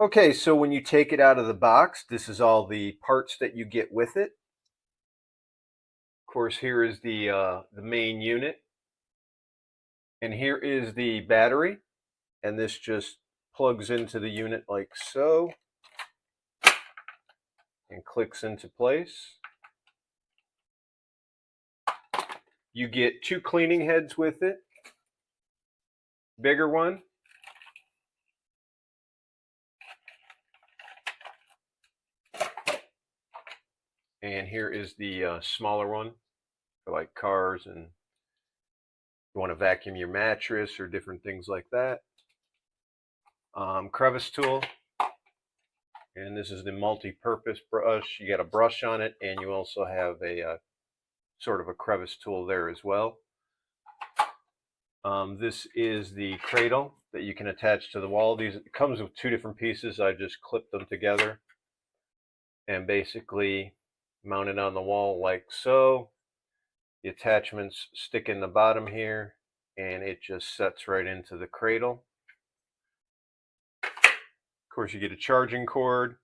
Okay, so when you take it out of the box, this is all the parts that you get with it. Of course, here is the main unit, and here is the battery, and this just plugs into the unit like so, and clicks into place. You get two cleaning heads with it, bigger one, and here is the smaller one for like cars and you want to vacuum your mattress or different things like that. Crevice tool, and this is the multi-purpose brush. You got a brush on it, and you also have a sort of a crevice tool there as well. This is the cradle that you can attach to the wall. It comes with two different pieces. I just clipped them together and basically mount it on the wall like so. The attachments stick in the bottom here, and it just sets right into the cradle. Of course, you get a charging cord,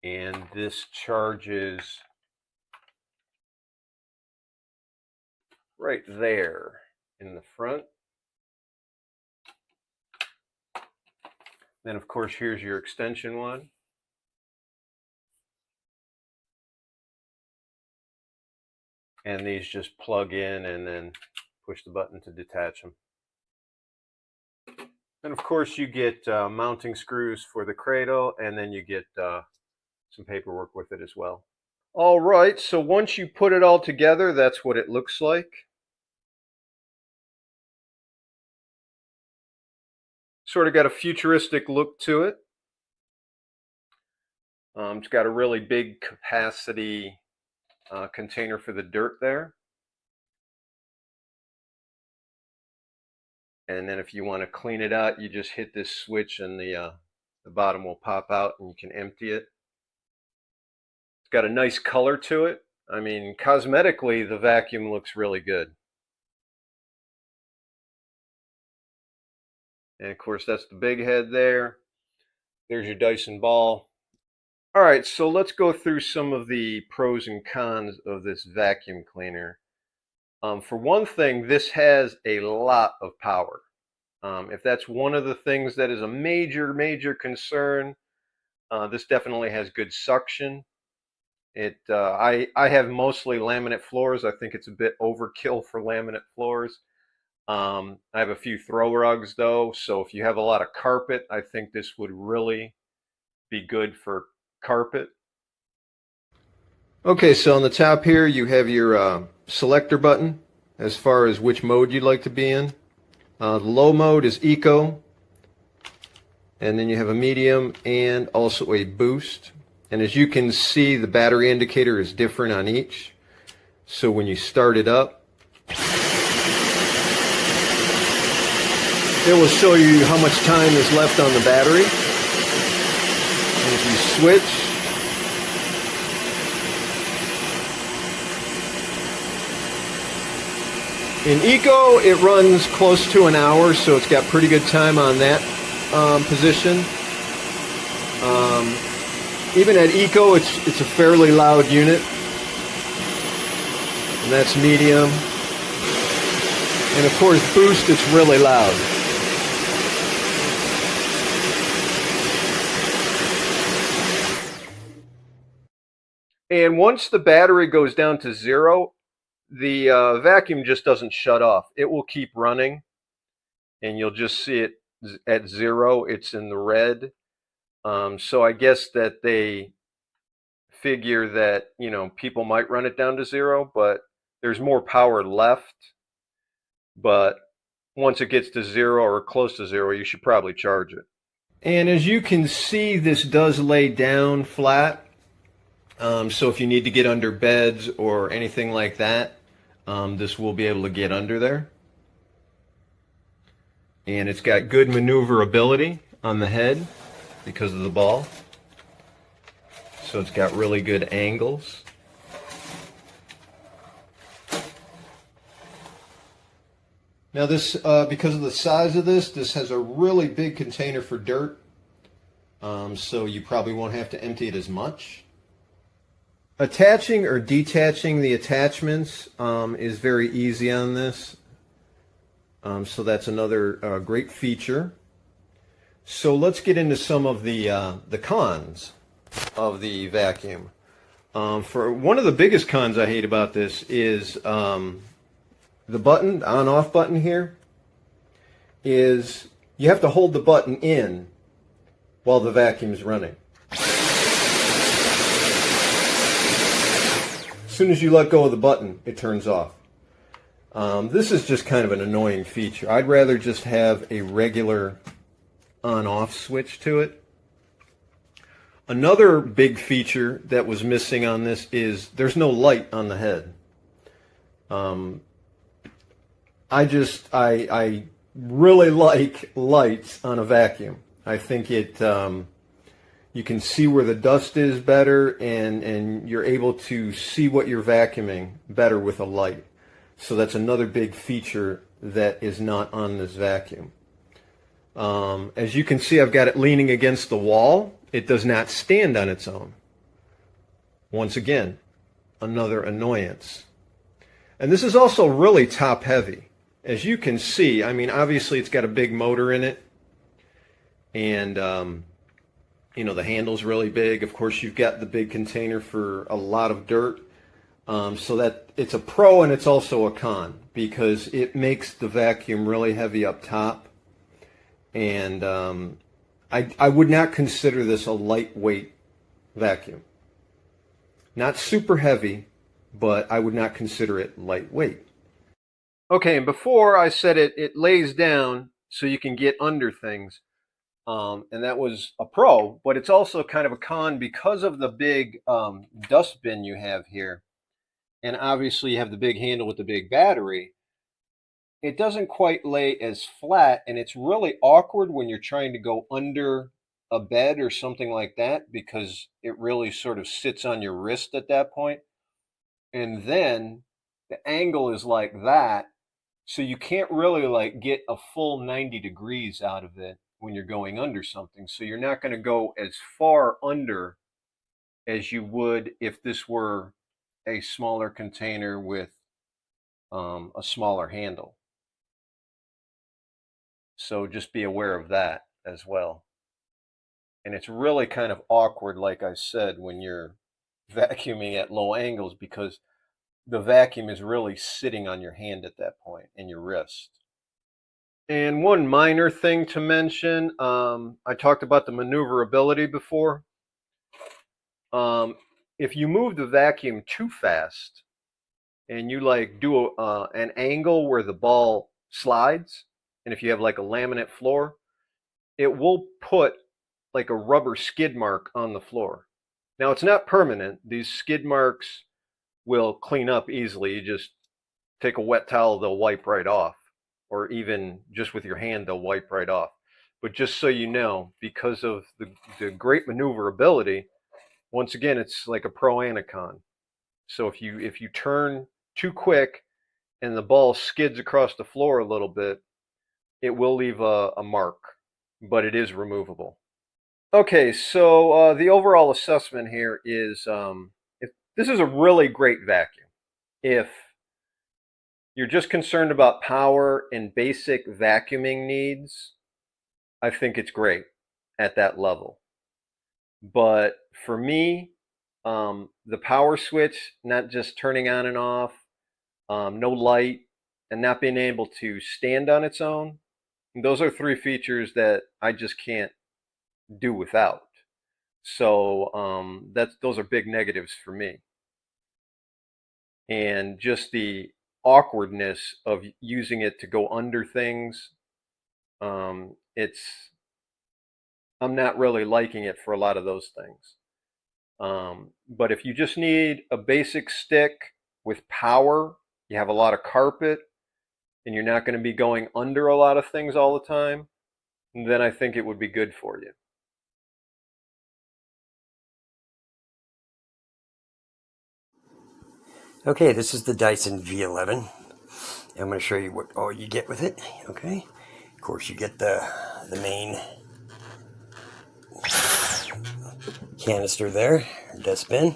and this charges right there in the front. Then, of course, here's your extension one. And these just plug in and then push the button to detach them. And of course, you get mounting screws for the cradle, and then you get some paperwork with it as well. All right, so once you put it all together, that's what it looks like. Sort of got a futuristic look to it. It's got a really big capacity container for the dirt there. And then if you want to clean it out, you just hit this switch and the bottom will pop out and you can empty it. It's got a nice color to it. I mean, cosmetically, the vacuum looks really good. And of course, that's the big head there. There's your Dyson ball. All right, so let's go through some of the pros and cons of this vacuum cleaner. For one thing, this has a lot of power. If that's one of the things that is a major concern, this definitely has good suction. I have mostly laminate floors. I think it's a bit overkill for laminate floors. I have a few throw rugs though, so if you have a lot of carpet, I think this would really be good for carpet. Okay, so on the top here you have your selector button as far as which mode you'd like to be in. The low mode is eco, and then you have a medium and also a boost. And as you can see, the battery indicator is different on each. So when you start it up, it will show you how much time is left on the battery. And if you switch, in eco, it runs close to an hour, so it's got pretty good time on that position. Even at eco, it's a fairly loud unit, and that's medium. And of course, boost, it's really loud. And once the battery goes down to zero, the vacuum just doesn't shut off. It will keep running, and you'll just see it at zero. It's in the red. So I guess that they figure that, you know, people might run it down to zero, but there's more power left. But once it gets to zero or close to zero, you should probably charge it. And as you can see, this does lay down flat. So if you need to get under beds or anything like that, this will be able to get under there. And it's got good maneuverability on the head because of the ball. So it's got really good angles. Now this, because of the size of this has a really big container for dirt. so you probably won't have to empty it as much. Attaching or detaching the attachments is very easy on this. So that's another great feature. So let's get into some of the cons of the vacuum. For one of the biggest cons I hate about this is the button, the on-off button here, is you have to hold the button in while the vacuum is running. As soon as you let go of the button, it turns off. This is just kind of an annoying feature. I'd rather just have a regular on-off switch to it. Another big feature that was missing on this is there's no light on the head. I really like lights on a vacuum. I think it you can see where the dust is better, and you're able to see what you're vacuuming better with a light. So that's another big feature that is not on this vacuum. As you can see, I've got it leaning against the wall. It does not stand on its own. Once again, another annoyance. And this is also really top heavy. As you can see, I mean, obviously it's got a big motor in it. And, you know, the handle's really big. Of course, you've got the big container for a lot of dirt. So that it's a pro and it's also a con, because it makes the vacuum really heavy up top. And I would not consider this a lightweight vacuum. Not super heavy, but I would not consider it lightweight. Okay, and before I said it lays down so you can get under things. And that was a pro, but it's also kind of a con because of the big dustbin you have here. And obviously you have the big handle with the big battery. It doesn't quite lay as flat, and it's really awkward when you're trying to go under a bed or something like that, because it really sort of sits on your wrist at that point. And then the angle is like that, so you can't really like get a full 90 degrees out of it when you're going under something. So you're not going to go as far under as you would if this were a smaller container with a smaller handle. So just be aware of that as well. And it's really kind of awkward, like I said, when you're vacuuming at low angles, because the vacuum is really sitting on your hand at that point and your wrist. And one minor thing to mention, I talked about the maneuverability before. If you move the vacuum too fast and you like do an angle where the ball slides, and if you have like a laminate floor, it will put like a rubber skid mark on the floor. Now it's not permanent. These skid marks will clean up easily. You just take a wet towel, they'll wipe right off. Or even just with your hand, they'll wipe right off. But just so you know, because of the great maneuverability, once again, it's like a pro and a con. So if you turn too quick and the ball skids across the floor a little bit, it will leave a mark, but it is removable. Okay, so the overall assessment here is if this is a really great vacuum. If you're just concerned about power and basic vacuuming needs, I think it's great at that level. But for me, the power switch, not just turning on and off, no light, and not being able to stand on its own, those are three features that I just can't do without. So those are big negatives for me. And just the awkwardness of using it to go under things, it's I'm not really liking it for a lot of those things. But if you just need a basic stick with power, you have a lot of carpet, and you're not going to be going under a lot of things all the time, then I think it would be good for you. Okay, this is the Dyson V11. I'm going to show you what all you get with it. Okay, of course you get the main canister there, dustbin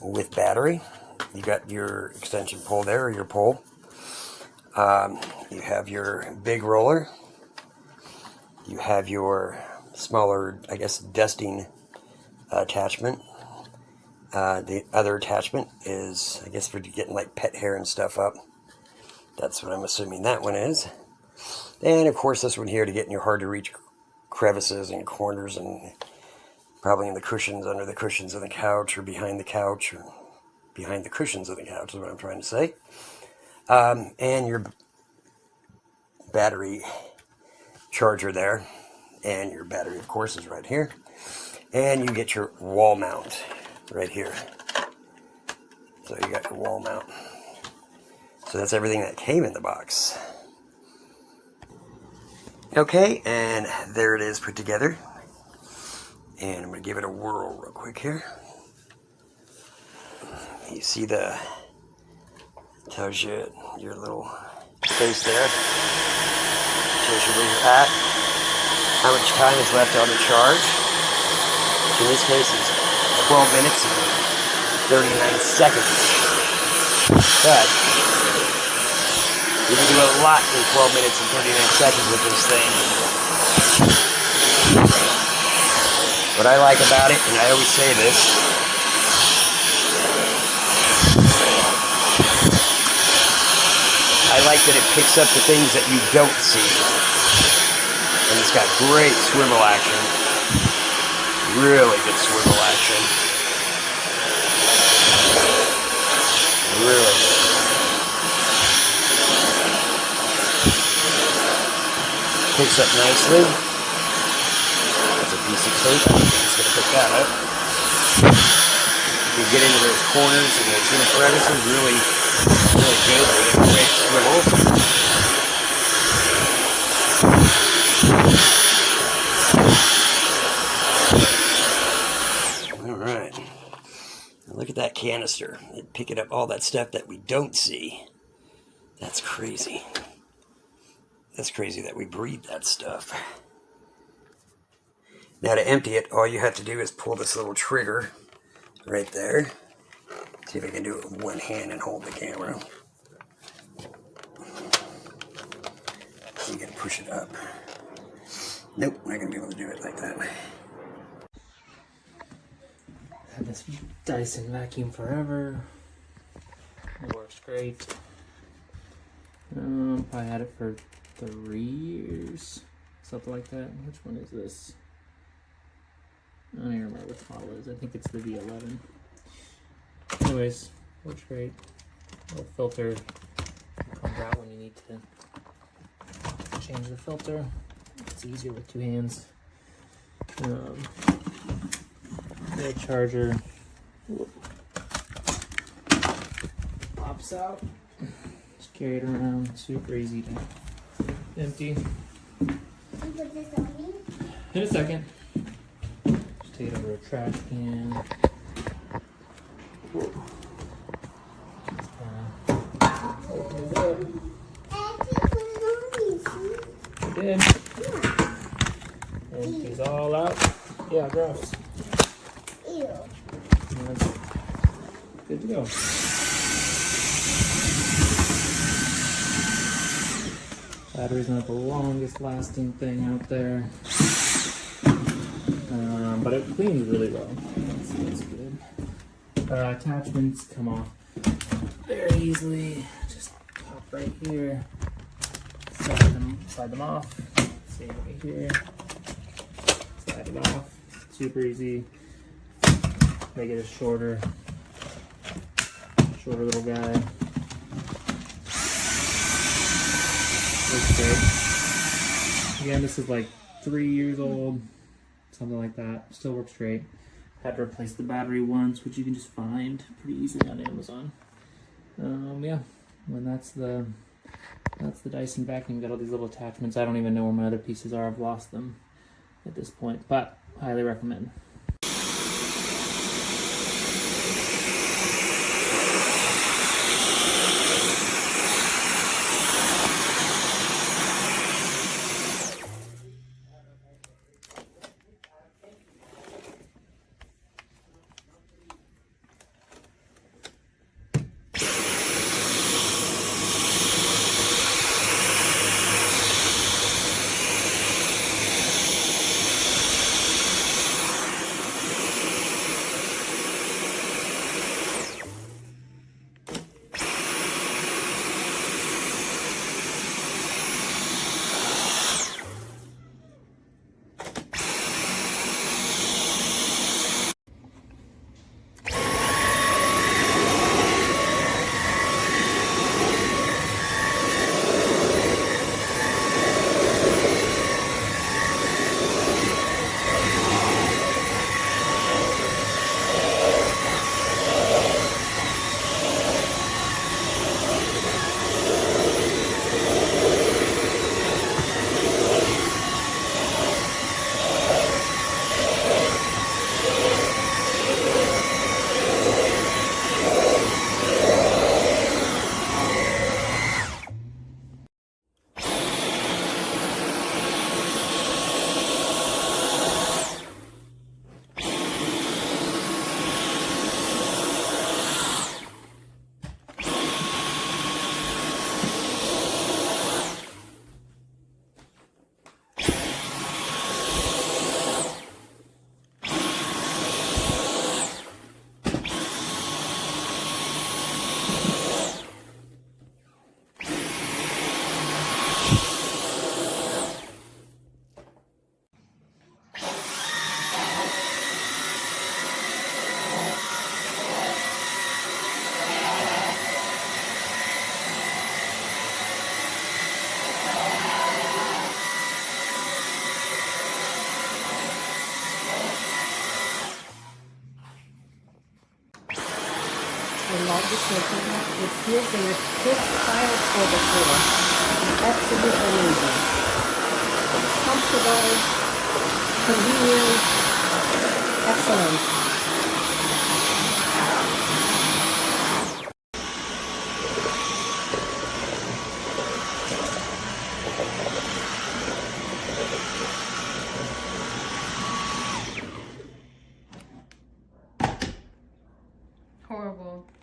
with battery. You got your extension pole there, or your pole. You have your big roller. You have your smaller, I guess, dusting attachment. The other attachment is, I guess, for getting like pet hair and stuff up. That's what I'm assuming that one is. And of course this one here to get in your hard to reach crevices and corners, and probably in the cushions, under the cushions of the couch, or behind the couch, or behind the cushions of the couch is what I'm trying to say. And your battery charger there. And your battery, of course, is right here. And you get your wall mount right here. So you got your wall mount. So that's everything that came in the box. Okay, and there it is put together. And I'm going to give it a whirl real quick here. You see tells you your little space there. Shows you where you're at. How much time is left on the charge. Which in this case is 12 minutes and 39 seconds. But you can do a lot in 12 minutes and 39 seconds with this thing. What I like about it, and I always say this, I like that it picks up the things that you don't see. And it's got great swivel action. Really good swivel action. Really good. Picks up nicely. That's a piece of tape. I'm just going to pick that up. You can get into those corners and those little crevices really good. Really great swivel. Alright. Look at that canister. It's picking up all that stuff that we don't see. That's crazy. That's crazy that we breathe that stuff. Now to empty it, all you have to do is pull this little trigger right there. See if I can do it with one hand and hold the camera. You gotta push it up. Nope, not gonna be able to do it like that. Had this Dyson vacuum forever. It works great. I had it for 3 years, something like that. Which one is this? I don't even remember which model it is. I think it's the V11. Anyways, works great. Little filter comes out when you need to change the filter. It's easier with 2 hands. The charger pops out. Just carry it around. Super easy to empty. Put this on me? In a second. Just take it over a trash can. Open it up. I did. Empties all out. Yeah, gross. Ew. And that's good to go. Battery's not the longest lasting thing out there, but it cleans really well. That's good. Attachments come off very easily. Just pop right here, slide them off. Same right here. Slide it off. Super easy. Make it a shorter little guy. Looks great. Again, this is like 3 years old, something like that. Still works great. Had to replace the battery once, which you can just find pretty easily on Amazon. Yeah, and that's the Dyson vacuum. Got all these little attachments. I don't even know where my other pieces are. I've lost them at this point, but highly recommend. largest maker with heels in your kids' style cordless ruler. Absolutely amazing. Comfortable, convenient, excellent. Horrible.